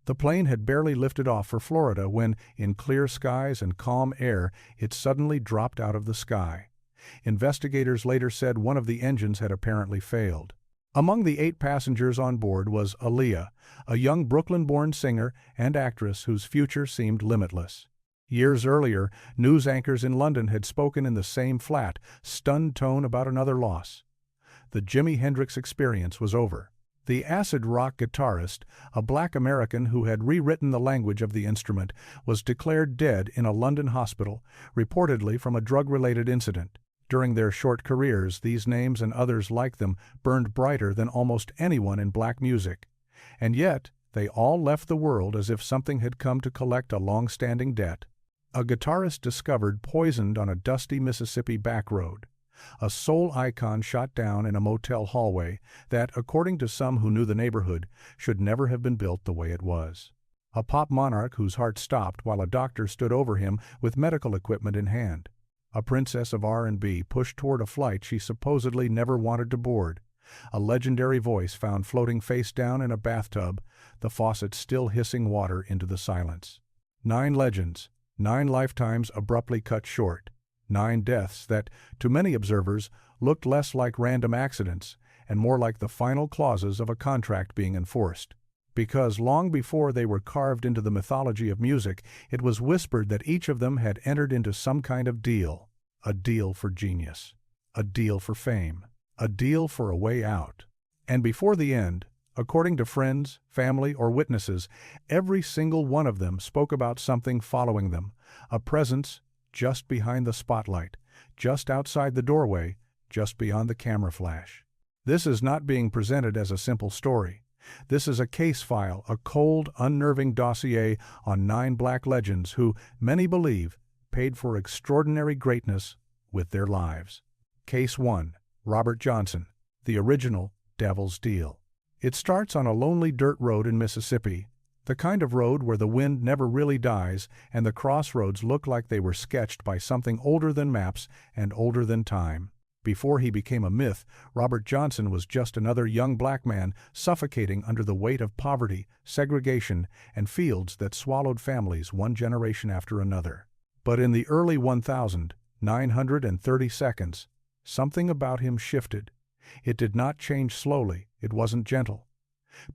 The plane had barely lifted off for Florida when, in clear skies and calm air, it suddenly dropped out of the sky. Investigators later said one of the engines had apparently failed. Among the 8 passengers on board was Aaliyah, a young Brooklyn-born singer and actress whose future seemed limitless. Years earlier, news anchors in London had spoken in the same flat, stunned tone about another loss. The Jimi Hendrix Experience was over. The acid rock guitarist, a black American who had rewritten the language of the instrument, was declared dead in a London hospital, reportedly from a drug-related incident. During their short careers, these names and others like them burned brighter than almost anyone in black music. And yet, they all left the world as if something had come to collect a long-standing debt. A guitarist discovered poisoned on a dusty Mississippi back road. A soul icon shot down in a motel hallway that, according to some who knew the neighborhood, should never have been built the way it was. A pop monarch whose heart stopped while a doctor stood over him with medical equipment in hand. A princess of R&B pushed toward a flight she supposedly never wanted to board. A legendary voice found floating face down in a bathtub, the faucet still hissing water into the silence. 9 legends, 9 lifetimes abruptly cut short. 9 deaths that, to many observers, looked less like random accidents and more like the final clauses of a contract being enforced. Because long before they were carved into the mythology of music, it was whispered that each of them had entered into some kind of deal. A deal for genius. A deal for fame. A deal for a way out. And before the end, according to friends, family, or witnesses, every single one of them spoke about something following them, a presence just behind the spotlight, just outside the doorway, just beyond the camera flash. This is not being presented as a simple story. This is a case file, a cold, unnerving dossier on 9 black legends who, many believe, paid for extraordinary greatness with their lives. Case 1. Robert Johnson, the original Devil's Deal. It starts on a lonely dirt road in Mississippi, the kind of road where the wind never really dies and the crossroads look like they were sketched by something older than maps and older than time. Before he became a myth, Robert Johnson was just another young black man suffocating under the weight of poverty, segregation, and fields that swallowed families one generation after another. But in the early 1930 seconds, something about him shifted. It did not change slowly, it wasn't gentle.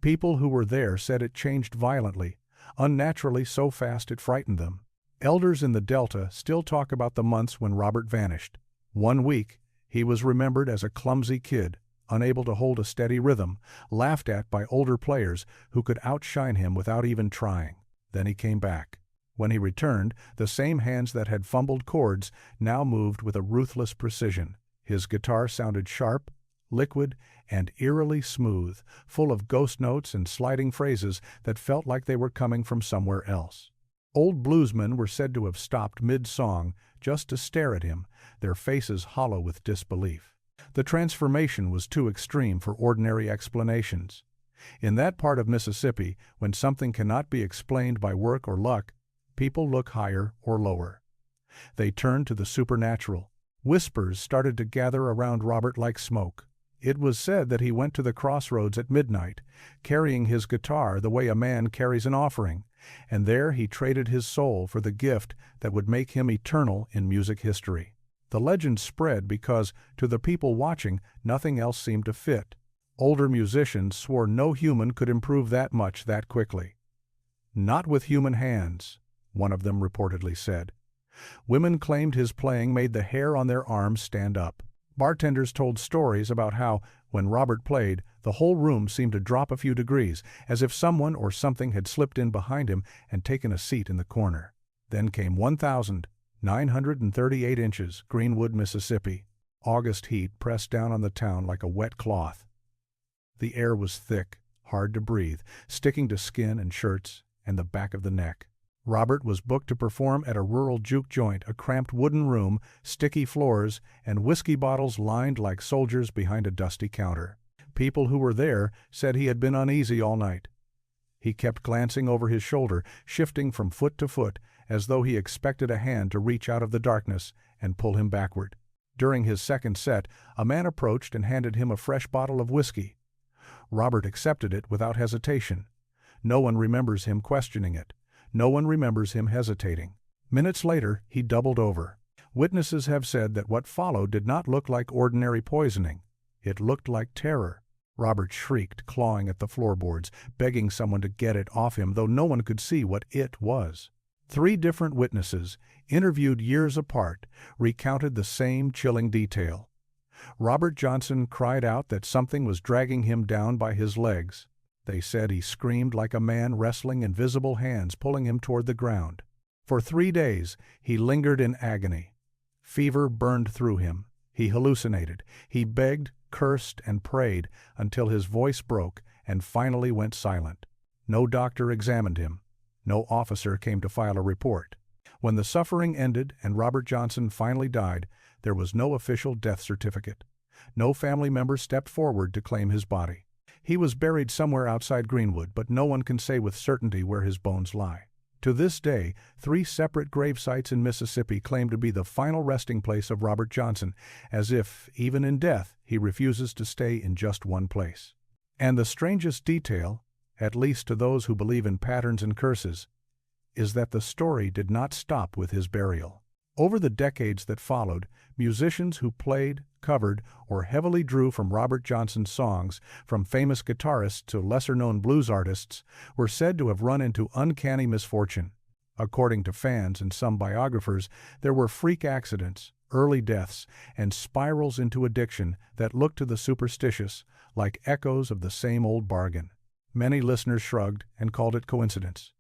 People who were there said it changed violently, unnaturally so fast it frightened them. Elders in the Delta still talk about the months when Robert vanished. One week, he was remembered as a clumsy kid, unable to hold a steady rhythm, laughed at by older players who could outshine him without even trying. Then he came back. When he returned, the same hands that had fumbled chords now moved with a ruthless precision. His guitar sounded sharp, liquid, and eerily smooth, full of ghost notes and sliding phrases that felt like they were coming from somewhere else. Old bluesmen were said to have stopped mid-song just to stare at him, their faces hollow with disbelief. The transformation was too extreme for ordinary explanations. In that part of Mississippi, when something cannot be explained by work or luck, people look higher or lower. They turn to the supernatural. Whispers started to gather around Robert like smoke. It was said that he went to the crossroads at midnight, carrying his guitar the way a man carries an offering, and there he traded his soul for the gift that would make him eternal in music history. The legend spread because, to the people watching, nothing else seemed to fit. Older musicians swore no human could improve that much that quickly. "Not with human hands," one of them reportedly said. Women claimed his playing made the hair on their arms stand up. Bartenders told stories about how, when Robert played, the whole room seemed to drop a few degrees, as if someone or something had slipped in behind him and taken a seat in the corner. Then came 1,938 inches, Greenwood, Mississippi. August heat pressed down on the town like a wet cloth. The air was thick, hard to breathe, sticking to skin and shirts and the back of the neck. Robert was booked to perform at a rural juke joint, a cramped wooden room, sticky floors, and whiskey bottles lined like soldiers behind a dusty counter. People who were there said he had been uneasy all night. He kept glancing over his shoulder, shifting from foot to foot, as though he expected a hand to reach out of the darkness and pull him backward. During his second set, a man approached and handed him a fresh bottle of whiskey. Robert accepted it without hesitation. No one remembers him questioning it. No one remembers him hesitating. Minutes later, he doubled over. Witnesses have said that what followed did not look like ordinary poisoning. It looked like terror. Robert shrieked, clawing at the floorboards, begging someone to get it off him, though no one could see what it was. 3 different witnesses, interviewed years apart, recounted the same chilling detail. Robert Johnson cried out that something was dragging him down by his legs. They said he screamed like a man wrestling invisible hands pulling him toward the ground. For 3 days, he lingered in agony. Fever burned through him. He hallucinated. He begged, cursed, and prayed until his voice broke and finally went silent. No doctor examined him. No officer came to file a report. When the suffering ended and Robert Johnson finally died, there was no official death certificate. No family member stepped forward to claim his body. He was buried somewhere outside Greenwood, but no one can say with certainty where his bones lie. To this day, 3 separate grave sites in Mississippi claim to be the final resting place of Robert Johnson, as if, even in death, he refuses to stay in just one place. And the strangest detail, at least to those who believe in patterns and curses, is that the story did not stop with his burial. Over the decades that followed, musicians who played, covered, or heavily drew from Robert Johnson's songs, from famous guitarists to lesser-known blues artists, were said to have run into uncanny misfortune. According to fans and some biographers, there were freak accidents, early deaths, and spirals into addiction that looked to the superstitious like echoes of the same old bargain. Many listeners shrugged and called it coincidence.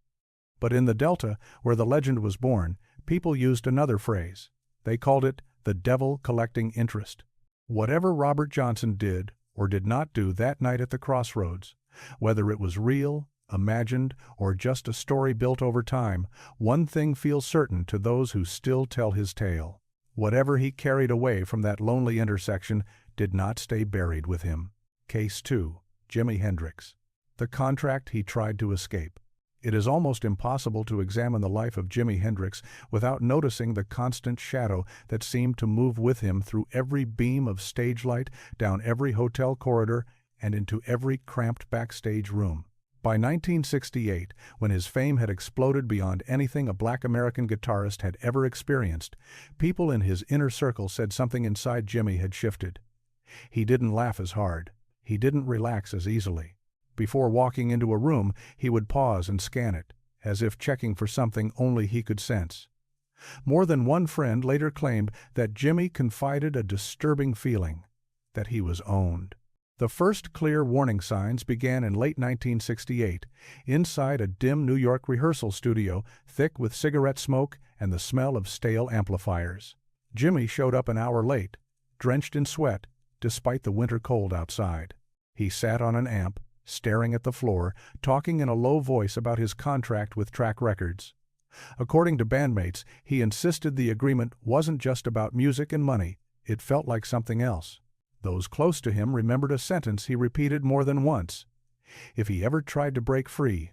But in the Delta, where the legend was born, people used another phrase. They called it the devil collecting interest. Whatever Robert Johnson did or did not do that night at the crossroads, whether it was real, imagined, or just a story built over time, one thing feels certain to those who still tell his tale. Whatever he carried away from that lonely intersection did not stay buried with him. Case 2. Jimi Hendrix. The contract he tried to escape. It is almost impossible to examine the life of Jimi Hendrix without noticing the constant shadow that seemed to move with him through every beam of stage light, down every hotel corridor, and into every cramped backstage room. By 1968, when his fame had exploded beyond anything a Black American guitarist had ever experienced, people in his inner circle said something inside Jimi had shifted. He didn't laugh as hard. He didn't relax as easily. Before walking into a room, he would pause and scan it, as if checking for something only he could sense. More than one friend later claimed that Jimi confided a disturbing feeling, that he was owned. The first clear warning signs began in late 1968, inside a dim New York rehearsal studio, thick with cigarette smoke and the smell of stale amplifiers. Jimi showed up an hour late, drenched in sweat, despite the winter cold outside. He sat on an amp, staring at the floor, talking in a low voice about his contract with Track Records. According to bandmates, he insisted the agreement wasn't just about music and money, it felt like something else. Those close to him remembered a sentence he repeated more than once. If he ever tried to break free,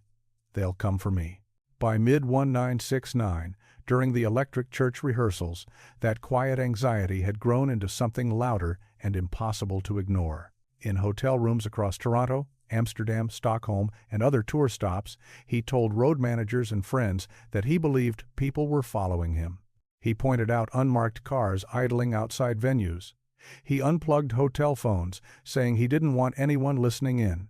they'll come for me. By mid-1969, during the Electric Church rehearsals, that quiet anxiety had grown into something louder and impossible to ignore. In hotel rooms across Toronto, Amsterdam, Stockholm, and other tour stops, he told road managers and friends that he believed people were following him. He pointed out unmarked cars idling outside venues. He unplugged hotel phones, saying he didn't want anyone listening in.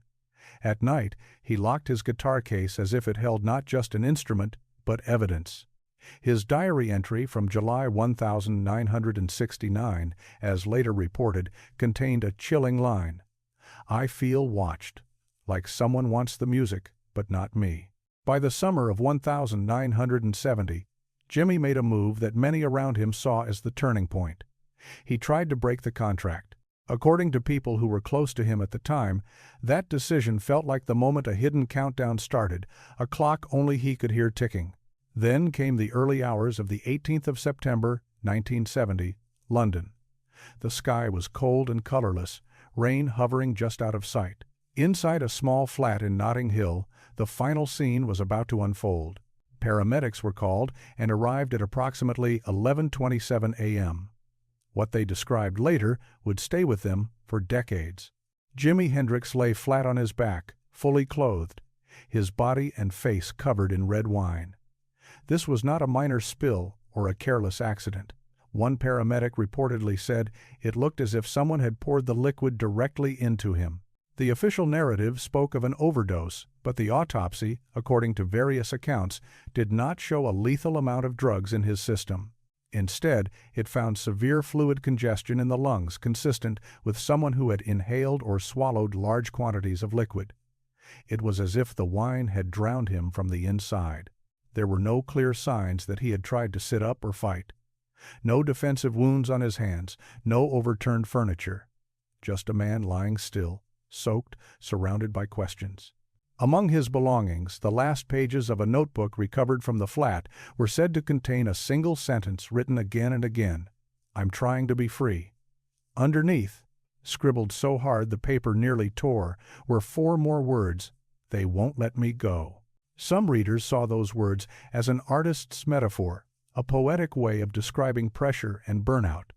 At night, he locked his guitar case as if it held not just an instrument, but evidence. His diary entry from July 1969, as later reported, contained a chilling line. "I feel watched, like someone wants the music, but not me." By the summer of 1970, Jimi made a move that many around him saw as the turning point. He tried to break the contract. According to people who were close to him at the time, that decision felt like the moment a hidden countdown started, a clock only he could hear ticking. Then came the early hours of the 18th of September, 1970, London. The sky was cold and colorless, rain hovering just out of sight. Inside a small flat in Notting Hill, the final scene was about to unfold. Paramedics were called and arrived at approximately 11:27 a.m. What they described later would stay with them for decades. Jimi Hendrix lay flat on his back, fully clothed. his body and face covered in red wine. This was not a minor spill or a careless accident. One paramedic reportedly said it looked as if someone had poured the liquid directly into him. The official narrative spoke of an overdose, but the autopsy, according to various accounts, did not show a lethal amount of drugs in his system. Instead, it found severe fluid congestion in the lungs consistent with someone who had inhaled or swallowed large quantities of liquid. It was as if the wine had drowned him from the inside. There were no clear signs that he had tried to sit up or fight. No defensive wounds on his hands, no overturned furniture. Just a man lying still, soaked, surrounded by questions. Among his belongings, the last pages of a notebook recovered from the flat were said to contain a single sentence written again and again: "I'm trying to be free." Underneath, scribbled so hard the paper nearly tore, were 4 more words: "They won't let me go." Some readers saw those words as an artist's metaphor, a poetic way of describing pressure and burnout.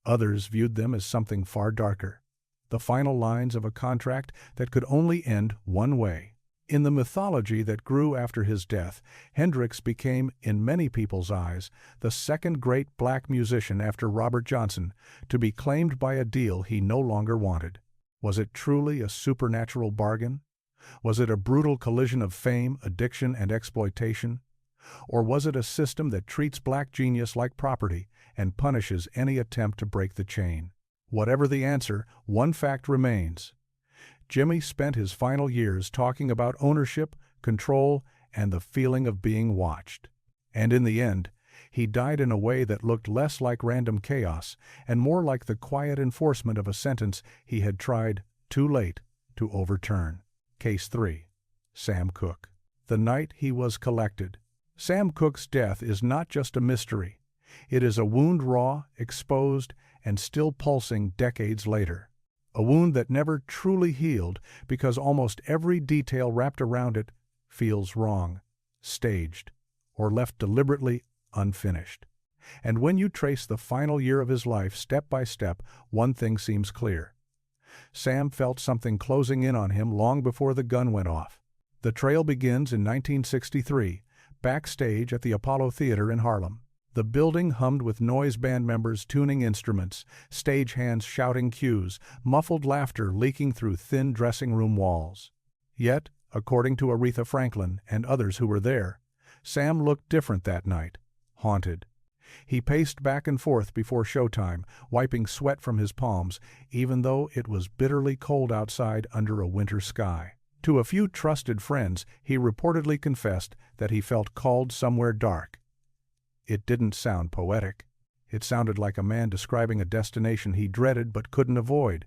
Others viewed them as something far darker, the final lines of a contract that could only end one way. In the mythology that grew after his death, Hendrix became, in many people's eyes, the second great black musician after Robert Johnson, to be claimed by a deal he no longer wanted. Was it truly a supernatural bargain? Was it a brutal collision of fame, addiction, and exploitation? Or was it a system that treats black genius like property and punishes any attempt to break the chain? Whatever the answer, one fact remains. Jimmy spent his final years talking about ownership, control, and the feeling of being watched. And in the end, he died in a way that looked less like random chaos and more like the quiet enforcement of a sentence he had tried, too late, to overturn. Case 3. Sam Cooke. The night he was collected. Sam Cooke's death is not just a mystery. It is a wound raw, exposed, and still pulsing decades later. A wound that never truly healed because almost every detail wrapped around it feels wrong, staged, or left deliberately unfinished. And when you trace the final year of his life step by step, one thing seems clear. Sam felt something closing in on him long before the gun went off. The trail begins in 1963, backstage at the Apollo Theater in Harlem. The building hummed with noise band members tuning instruments, stagehands shouting cues, muffled laughter leaking through thin dressing room walls. Yet, according to Aretha Franklin and others who were there, Sam looked different that night, haunted. He paced back and forth before showtime, wiping sweat from his palms, even though it was bitterly cold outside under a winter sky. To a few trusted friends, he reportedly confessed that he felt called somewhere dark. It didn't sound poetic. It sounded like a man describing a destination he dreaded but couldn't avoid.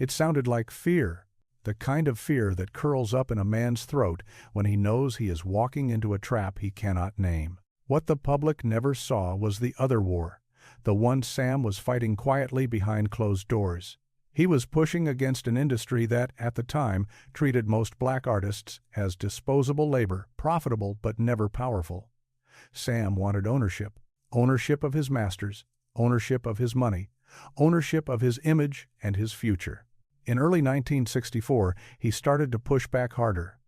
It sounded like fear, the kind of fear that curls up in a man's throat when he knows he is walking into a trap he cannot name. What the public never saw was the other war, the one Sam was fighting quietly behind closed doors. He was pushing against an industry that, at the time, treated most black artists as disposable labor, profitable but never powerful. Sam wanted ownership, ownership of his masters, ownership of his money, ownership of his image and his future. In early 1964, he started to push back harder.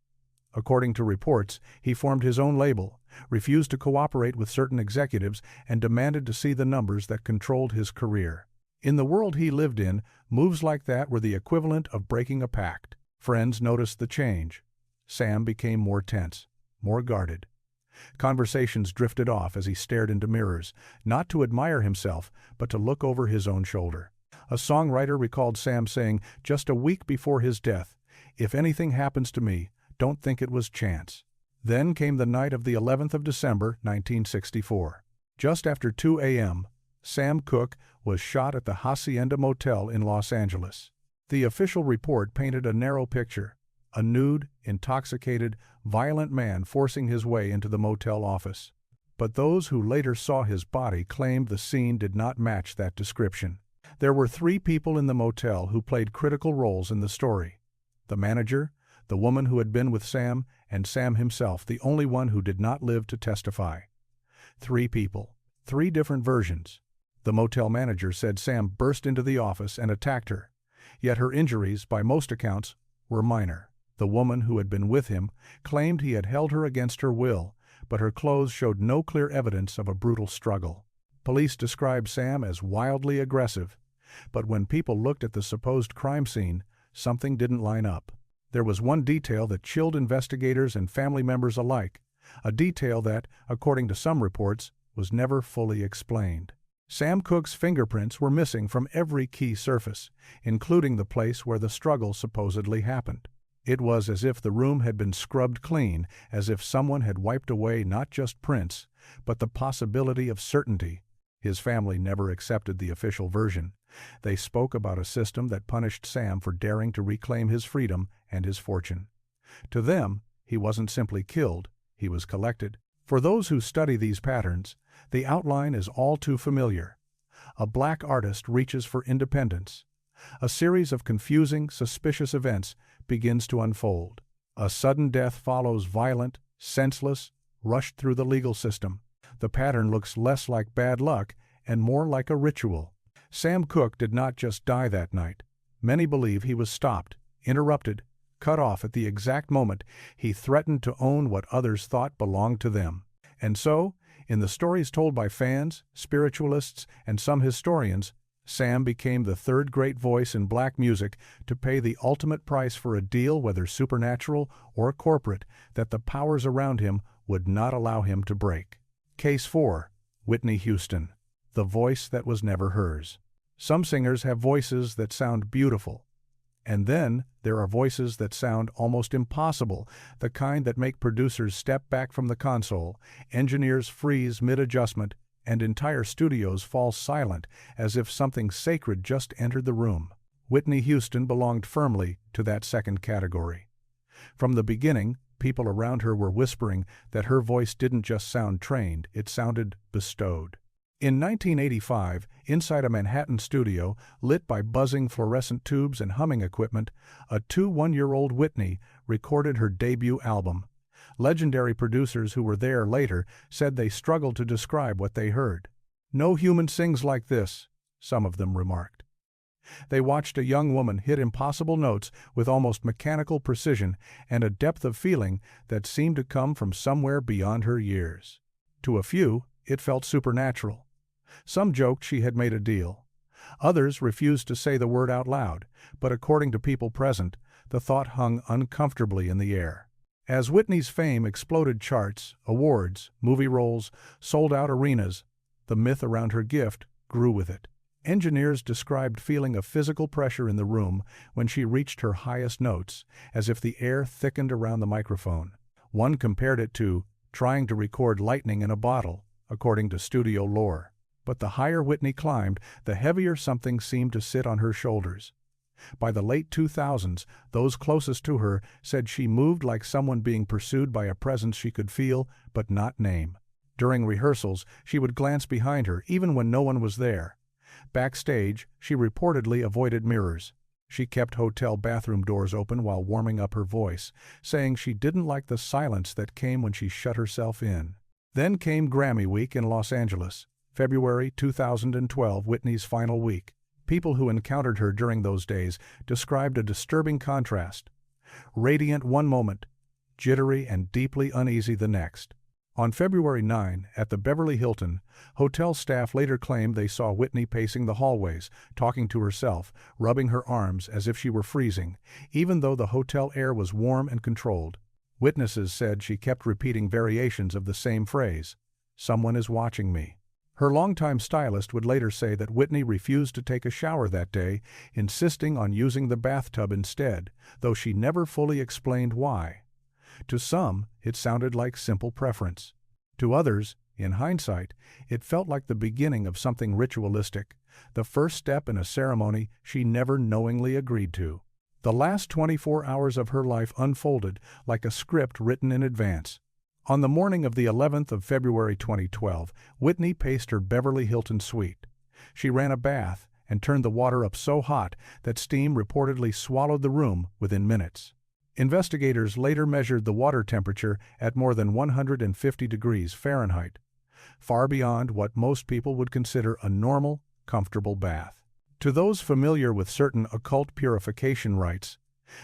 According to reports, he formed his own label, refused to cooperate with certain executives, and demanded to see the numbers that controlled his career. In the world he lived in, moves like that were the equivalent of breaking a pact. Friends noticed the change. Sam became more tense, more guarded. Conversations drifted off as he stared into mirrors, not to admire himself, but to look over his own shoulder. A songwriter recalled Sam saying just a week before his death, "If anything happens to me, don't think it was chance." Then came the night of the 11th of December, 1964. Just after 2 a.m., Sam Cooke was shot at the Hacienda Motel in Los Angeles. The official report painted a narrow picture: a nude, intoxicated, violent man forcing his way into the motel office. But those who later saw his body claimed the scene did not match that description. There were 3 people in the motel who played critical roles in the story: the manager, the woman who had been with Sam, and Sam himself, the only one who did not live to testify. 3 people, 3 different versions. The motel manager said Sam burst into the office and attacked her, yet her injuries, by most accounts, were minor. The woman who had been with him claimed he had held her against her will, but her clothes showed no clear evidence of a brutal struggle. Police described Sam as wildly aggressive, but when people looked at the supposed crime scene, something didn't line up. There was one detail that chilled investigators and family members alike, a detail that, according to some reports, was never fully explained. Sam Cooke's fingerprints were missing from every key surface, including the place where the struggle supposedly happened. It was as if the room had been scrubbed clean, as if someone had wiped away not just prints, but the possibility of certainty. His family never accepted the official version. They spoke about a system that punished Sam for daring to reclaim his freedom and his fortune. To them, he wasn't simply killed, he was collected. For those who study these patterns, the outline is all too familiar. A black artist reaches for independence. A series of confusing, suspicious events begins to unfold. A sudden death follows violent, senseless, rushed through the legal system. The pattern looks less like bad luck and more like a ritual. Sam Cooke did not just die that night. Many believe he was stopped, interrupted, cut off at the exact moment he threatened to own what others thought belonged to them. And so, in the stories told by fans, spiritualists, and some historians, Sam became the third great voice in black music to pay the ultimate price for a deal, whether supernatural or corporate, that the powers around him would not allow him to break. Case 4. Whitney Houston. The voice that was never hers. Some singers have voices that sound beautiful. And then there are voices that sound almost impossible, the kind that make producers step back from the console, engineers freeze mid-adjustment, and entire studios fall silent as if something sacred just entered the room. Whitney Houston belonged firmly to that second category. From the beginning, people around her were whispering that her voice didn't just sound trained, it sounded bestowed. In 1985, inside a Manhattan studio, lit by buzzing fluorescent tubes and humming equipment, a 1-year-old Whitney recorded her debut album. Legendary producers who were there later said they struggled to describe what they heard. "No human sings like this," some of them remarked. They watched a young woman hit impossible notes with almost mechanical precision and a depth of feeling that seemed to come from somewhere beyond her years. To a few, it felt supernatural. Some joked she had made a deal. Others refused to say the word out loud, but according to people present, the thought hung uncomfortably in the air. As Whitney's fame exploded charts, awards, movie roles, sold-out arenas, the myth around her gift grew with it. Engineers described feeling a physical pressure in the room when she reached her highest notes, as if the air thickened around the microphone. One compared it to trying to record lightning in a bottle, according to studio lore. But the higher Whitney climbed, the heavier something seemed to sit on her shoulders. By the late 2000s, those closest to her said she moved like someone being pursued by a presence she could feel but not name. During rehearsals, she would glance behind her even when no one was there. Backstage, she reportedly avoided mirrors. She kept hotel bathroom doors open while warming up her voice, saying she didn't like the silence that came when she shut herself in. Then came Grammy Week in Los Angeles, February 2012, Whitney's final week. People who encountered her during those days described a disturbing contrast. Radiant one moment, jittery and deeply uneasy the next. On February 9, at the Beverly Hilton, hotel staff later claimed they saw Whitney pacing the hallways, talking to herself, rubbing her arms as if she were freezing, even though the hotel air was warm and controlled. Witnesses said she kept repeating variations of the same phrase, "Someone is watching me." Her longtime stylist would later say that Whitney refused to take a shower that day, insisting on using the bathtub instead, though she never fully explained why. To some, it sounded like simple preference. To others, in hindsight, it felt like the beginning of something ritualistic, the first step in a ceremony she never knowingly agreed to. The last 24 hours of her life unfolded like a script written in advance. On the morning of the 11th of February 2012, Whitney paced her Beverly Hilton suite. She ran a bath and turned the water up so hot that steam reportedly swallowed the room within minutes. Investigators later measured the water temperature at more than 150 degrees Fahrenheit, far beyond what most people would consider a normal, comfortable bath. To those familiar with certain occult purification rites,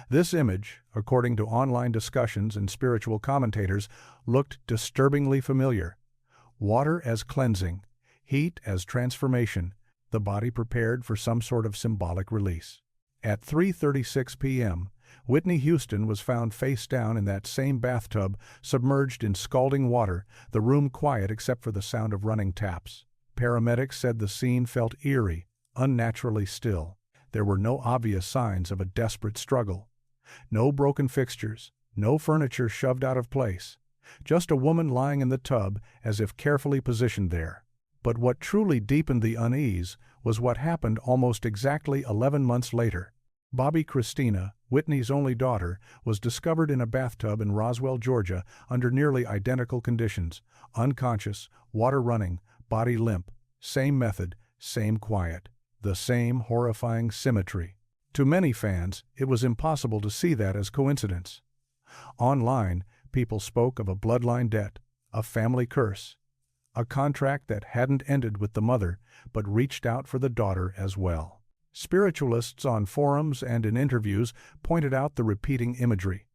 This image, according to online discussions and spiritual commentators, looked disturbingly familiar. Water as cleansing, heat as transformation, the body prepared for some sort of symbolic release. At 3:36 p.m., Whitney Houston was found face down in that same bathtub, submerged in scalding water, the room quiet except for the sound of running taps. Paramedics said the scene felt eerie, unnaturally still. There were no obvious signs of a desperate struggle. No broken fixtures, no furniture shoved out of place. Just a woman lying in the tub as if carefully positioned there. But what truly deepened the unease was what happened almost exactly 11 months later. Bobby Christina, Whitney's only daughter, was discovered in a bathtub in Roswell, Georgia, under nearly identical conditions: unconscious, water running, body limp. Same method, same quiet. The same horrifying symmetry. To many fans, it was impossible to see that as coincidence. Online, people spoke of a bloodline debt, a family curse, a contract that hadn't ended with the mother, but reached out for the daughter as well. Spiritualists on forums and in interviews pointed out the repeating imagery.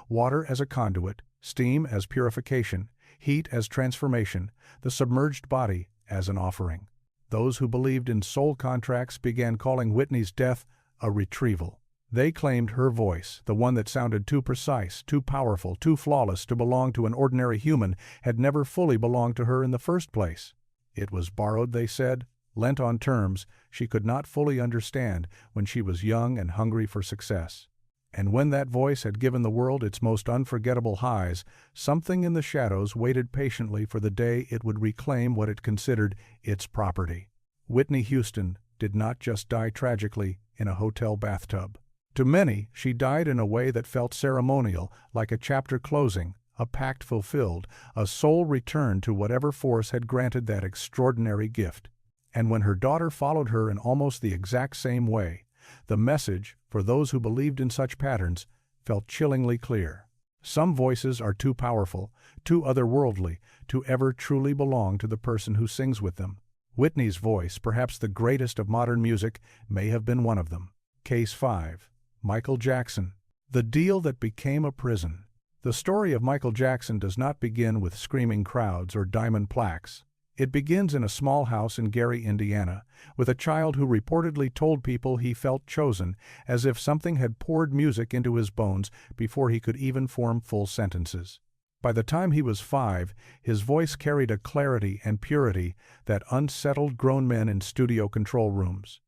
Water as a conduit, steam as purification, heat as transformation, the submerged body as an offering. Those who believed in soul contracts began calling Whitney's death a retrieval. They claimed her voice, the one that sounded too precise, too powerful, too flawless to belong to an ordinary human, had never fully belonged to her in the first place. It was borrowed, they said, lent on terms she could not fully understand when she was young and hungry for success. And when that voice had given the world its most unforgettable highs, something in the shadows waited patiently for the day it would reclaim what it considered its property. Whitney Houston did not just die tragically in a hotel bathtub. To many, she died in a way that felt ceremonial, like a chapter closing, a pact fulfilled, a soul returned to whatever force had granted that extraordinary gift. And when her daughter followed her in almost the exact same way, the message, for those who believed in such patterns, felt chillingly clear. Some voices are too powerful, too otherworldly, to ever truly belong to the person who sings with them. Whitney's voice, perhaps the greatest of modern music, may have been one of them. Case 5. Michael Jackson. The deal that became a prison. The story of Michael Jackson does not begin with screaming crowds or diamond plaques. It begins in a small house in Gary, Indiana, with a child who reportedly told people he felt chosen, as if something had poured music into his bones before he could even form full sentences. By the time he was 5, his voice carried a clarity and purity that unsettled grown men in studio control rooms.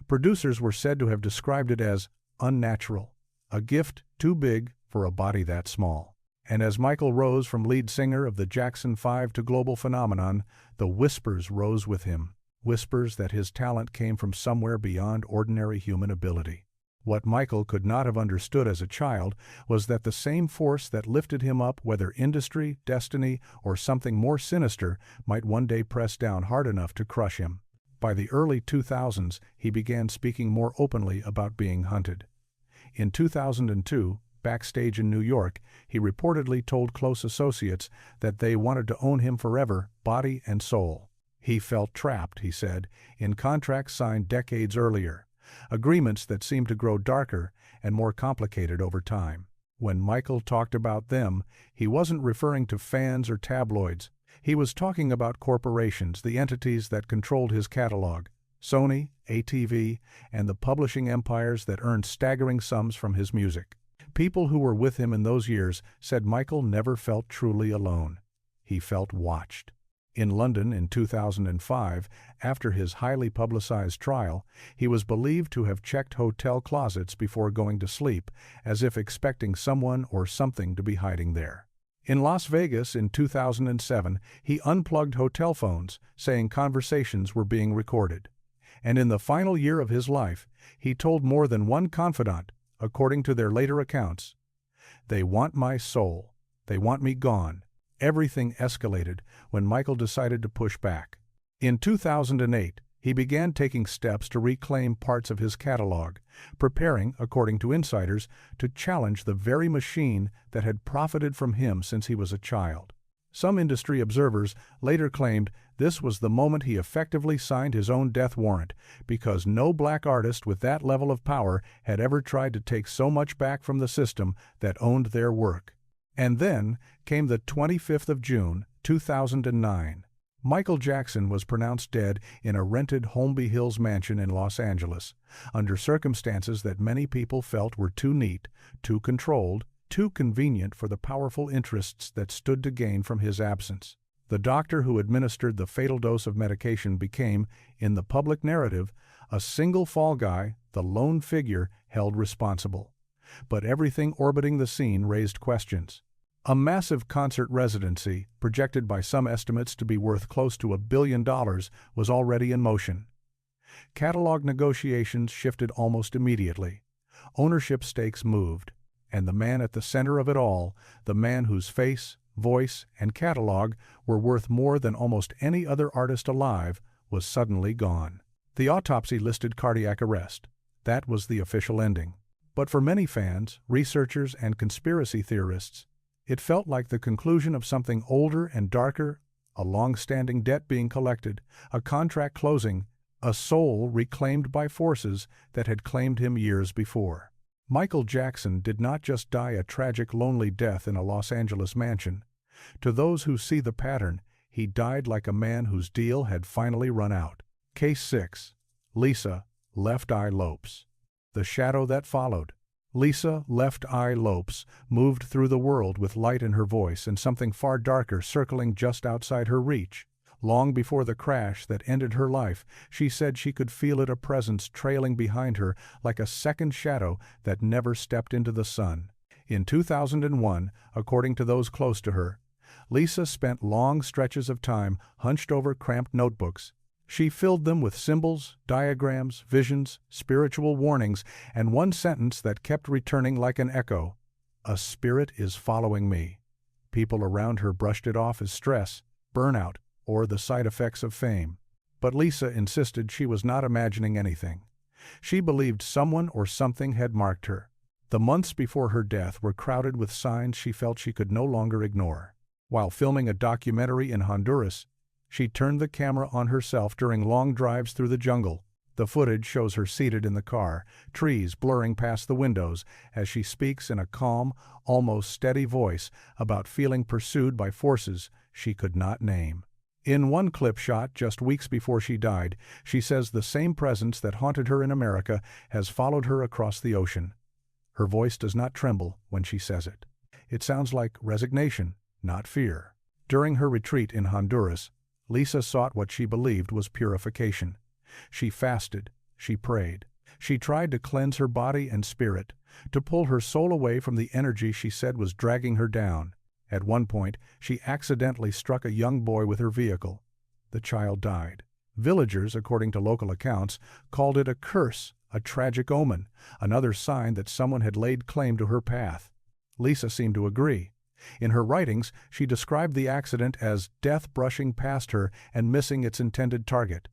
Producers were said to have described it as unnatural, a gift too big for a body that small. And as Michael rose from lead singer of the Jackson 5 to global phenomenon, the whispers rose with him, whispers that his talent came from somewhere beyond ordinary human ability. What Michael could not have understood as a child was that the same force that lifted him up, whether industry, destiny, or something more sinister, might one day press down hard enough to crush him. By the early 2000s, he began speaking more openly about being hunted. In 2002, backstage in New York, he reportedly told close associates that they wanted to own him forever, body and soul. He felt trapped, he said, in contracts signed decades earlier, agreements that seemed to grow darker and more complicated over time. When Michael talked about them, he wasn't referring to fans or tabloids. He was talking about corporations, the entities that controlled his catalog, Sony, ATV, and the publishing empires that earned staggering sums from his music. People who were with him in those years said Michael never felt truly alone. He felt watched. In London in 2005, after his highly publicized trial, he was believed to have checked hotel closets before going to sleep, as if expecting someone or something to be hiding there. In Las Vegas in 2007, he unplugged hotel phones, saying conversations were being recorded. And in the final year of his life, he told more than one confidant, according to their later accounts, "They want my soul. They want me gone." Everything escalated when Michael decided to push back. In 2008, he began taking steps to reclaim parts of his catalog, preparing, according to insiders, to challenge the very machine that had profited from him since he was a child. Some industry observers later claimed this was the moment he effectively signed his own death warrant, because no black artist with that level of power had ever tried to take so much back from the system that owned their work. And then came the 25th of June, 2009. Michael Jackson was pronounced dead in a rented Holmby Hills mansion in Los Angeles, under circumstances that many people felt were too neat, too controlled, too convenient for the powerful interests that stood to gain from his absence. The doctor who administered the fatal dose of medication became, in the public narrative, a single fall guy, the lone figure held responsible. But everything orbiting the scene raised questions. A massive concert residency, projected by some estimates to be worth close to $1 billion, was already in motion. Catalog negotiations shifted almost immediately. Ownership stakes moved, and the man at the center of it all, the man whose face, voice, and catalog were worth more than almost any other artist alive, was suddenly gone. The autopsy listed cardiac arrest. That was the official ending. But for many fans, researchers, and conspiracy theorists, it felt like the conclusion of something older and darker, a long-standing debt being collected, a contract closing, a soul reclaimed by forces that had claimed him years before. Michael Jackson did not just die a tragic, lonely death in a Los Angeles mansion. To those who see the pattern, he died like a man whose deal had finally run out. Case 6. Lisa, Left Eye Lopes. The shadow that followed. Lisa, Left Eye Lopes, moved through the world with light in her voice and something far darker circling just outside her reach. Long before the crash that ended her life, she said she could feel it, a presence trailing behind her like a second shadow that never stepped into the sun. In 2001, according to those close to her, Lisa spent long stretches of time hunched over cramped notebooks. She filled them with symbols, diagrams, visions, spiritual warnings, and one sentence that kept returning like an echo: "A spirit is following me." People around her brushed it off as stress, burnout, or the side effects of fame. But Lisa insisted she was not imagining anything. She believed someone or something had marked her. The months before her death were crowded with signs she felt she could no longer ignore. While filming a documentary in Honduras, she turned the camera on herself during long drives through the jungle. The footage shows her seated in the car, trees blurring past the windows, as she speaks in a calm, almost steady voice about feeling pursued by forces she could not name. In one clip shot just weeks before she died, she says the same presence that haunted her in America has followed her across the ocean. Her voice does not tremble when she says it. It sounds like resignation, not fear. During her retreat in Honduras, Lisa sought what she believed was purification. She fasted, she prayed. She tried to cleanse her body and spirit, to pull her soul away from the energy she said was dragging her down. At one point, she accidentally struck a young boy with her vehicle. The child died. Villagers, according to local accounts, called it a curse, a tragic omen, another sign that someone had laid claim to her path. Lisa seemed to agree. In her writings, she described the accident as death brushing past her and missing its intended target.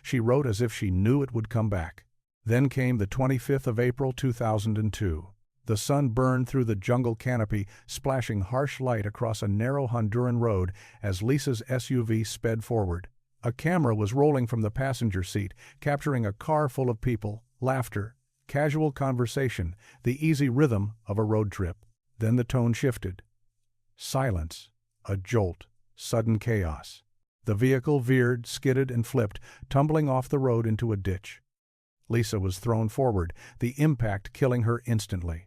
She wrote as if she knew it would come back. Then came the 25th of April 2002. The sun burned through the jungle canopy, splashing harsh light across a narrow Honduran road as Lisa's SUV sped forward. A camera was rolling from the passenger seat, capturing a car full of people, laughter, casual conversation, the easy rhythm of a road trip. Then the tone shifted. Silence, a jolt, sudden chaos. The vehicle veered, skidded, and flipped, tumbling off the road into a ditch. Lisa was thrown forward, the impact killing her instantly.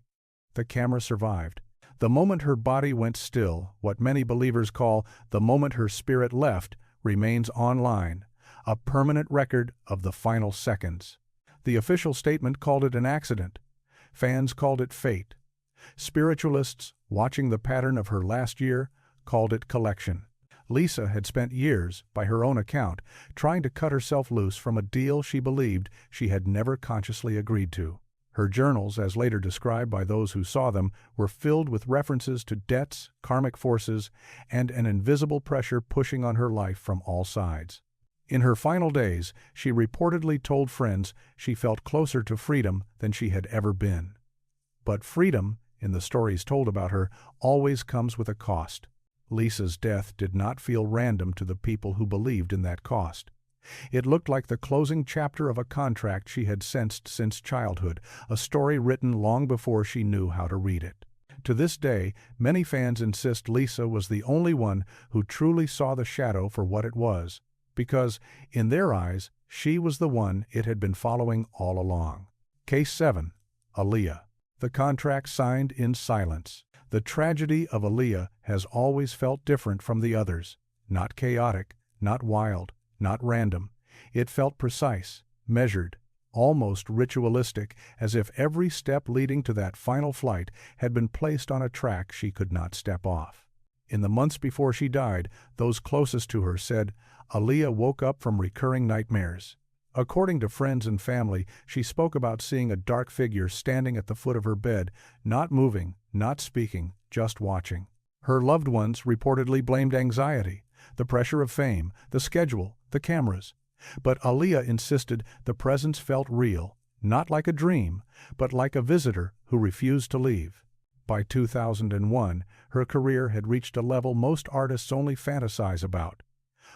The camera survived. The moment her body went still, what many believers call the moment her spirit left, remains online, a permanent record of the final seconds. The official statement called it an accident. Fans called it fate. Spiritualists, watching the pattern of her last year, called it collection. Lisa had spent years, by her own account, trying to cut herself loose from a deal she believed she had never consciously agreed to. Her journals, as later described by those who saw them, were filled with references to debts, karmic forces, and an invisible pressure pushing on her life from all sides. In her final days, she reportedly told friends she felt closer to freedom than she had ever been. But freedom, in the stories told about her, always comes with a cost. Lisa's death did not feel random to the people who believed in that cost. It looked like the closing chapter of a contract she had sensed since childhood, a story written long before she knew how to read it. To this day, many fans insist Lisa was the only one who truly saw the shadow for what it was, because, in their eyes, she was the one it had been following all along. Case 7. Aaliyah. The contract signed in silence. The tragedy of Aaliyah has always felt different from the others. Not chaotic, not wild, not random. It felt precise, measured, almost ritualistic, as if every step leading to that final flight had been placed on a track she could not step off. In the months before she died, those closest to her said, Aaliyah woke up from recurring nightmares. According to friends and family, she spoke about seeing a dark figure standing at the foot of her bed, not moving, not speaking, just watching. Her loved ones reportedly blamed anxiety, the pressure of fame, the schedule, the cameras. But Aaliyah insisted the presence felt real, not like a dream, but like a visitor who refused to leave. By 2001, her career had reached a level most artists only fantasize about.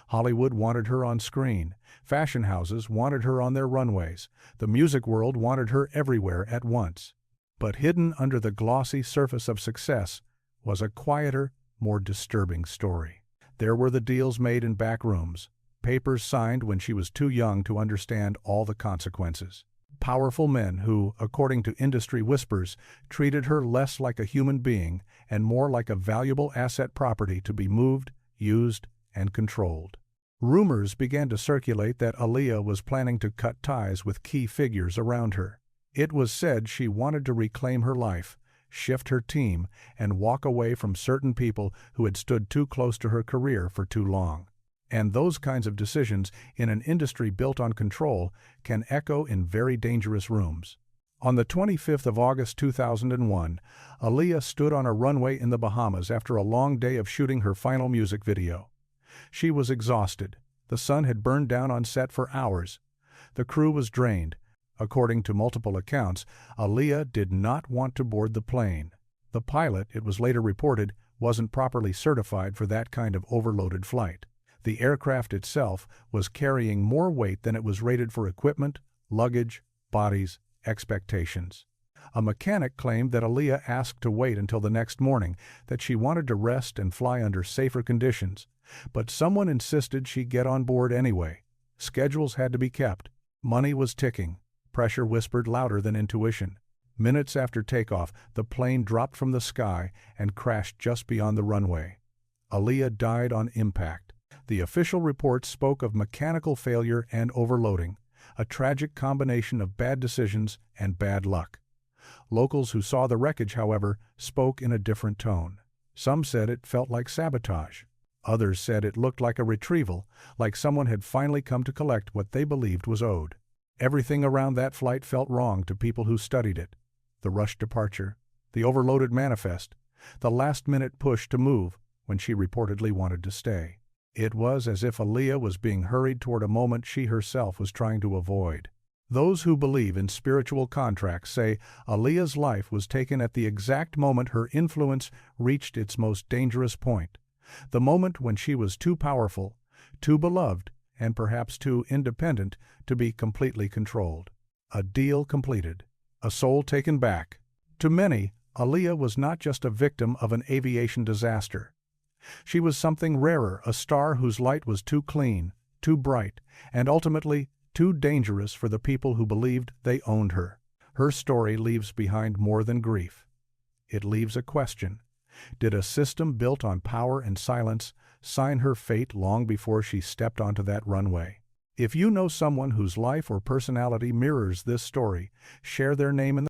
Hollywood wanted her on screen, fashion houses wanted her on their runways, the music world wanted her everywhere at once. But hidden under the glossy surface of success was a quieter, more disturbing story. There were the deals made in back rooms, papers signed when she was too young to understand all the consequences. Powerful men who, according to industry whispers, treated her less like a human being and more like a valuable asset property to be moved, used, and controlled. Rumors began to circulate that Aaliyah was planning to cut ties with key figures around her. It was said she wanted to reclaim her life, shift her team, and walk away from certain people who had stood too close to her career for too long. And those kinds of decisions, in an industry built on control, can echo in very dangerous rooms. On the 25th of August 2001, Aaliyah stood on a runway in the Bahamas after a long day of shooting her final music video. She was exhausted. The sun had burned down on set for hours. The crew was drained. According to multiple accounts, Aaliyah did not want to board the plane. The pilot, it was later reported, wasn't properly certified for that kind of overloaded flight. The aircraft itself was carrying more weight than it was rated for equipment, luggage, bodies, expectations. A mechanic claimed that Aaliyah asked to wait until the next morning, that she wanted to rest and fly under safer conditions. But someone insisted she get on board anyway. Schedules had to be kept. Money was ticking. Pressure whispered louder than intuition. Minutes after takeoff, the plane dropped from the sky and crashed just beyond the runway. Aaliyah died on impact. The official reports spoke of mechanical failure and overloading, a tragic combination of bad decisions and bad luck. Locals who saw the wreckage, however, spoke in a different tone. Some said it felt like sabotage. Others said it looked like a retrieval, like someone had finally come to collect what they believed was owed. Everything around that flight felt wrong to people who studied it. The rushed departure, the overloaded manifest, the last-minute push to move when she reportedly wanted to stay. It was as if Aaliyah was being hurried toward a moment she herself was trying to avoid. Those who believe in spiritual contracts say Aaliyah's life was taken at the exact moment her influence reached its most dangerous point, the moment when she was too powerful, too beloved, and perhaps too independent to be completely controlled. A deal completed. A soul taken back. To many, Aaliyah was not just a victim of an aviation disaster. She was something rarer, a star whose light was too clean, too bright, and ultimately too dangerous for the people who believed they owned her. Her story leaves behind more than grief. It leaves a question. Did a system built on power and silence sign her fate long before she stepped onto that runway? If you know someone whose life or personality mirrors this story, share their name in the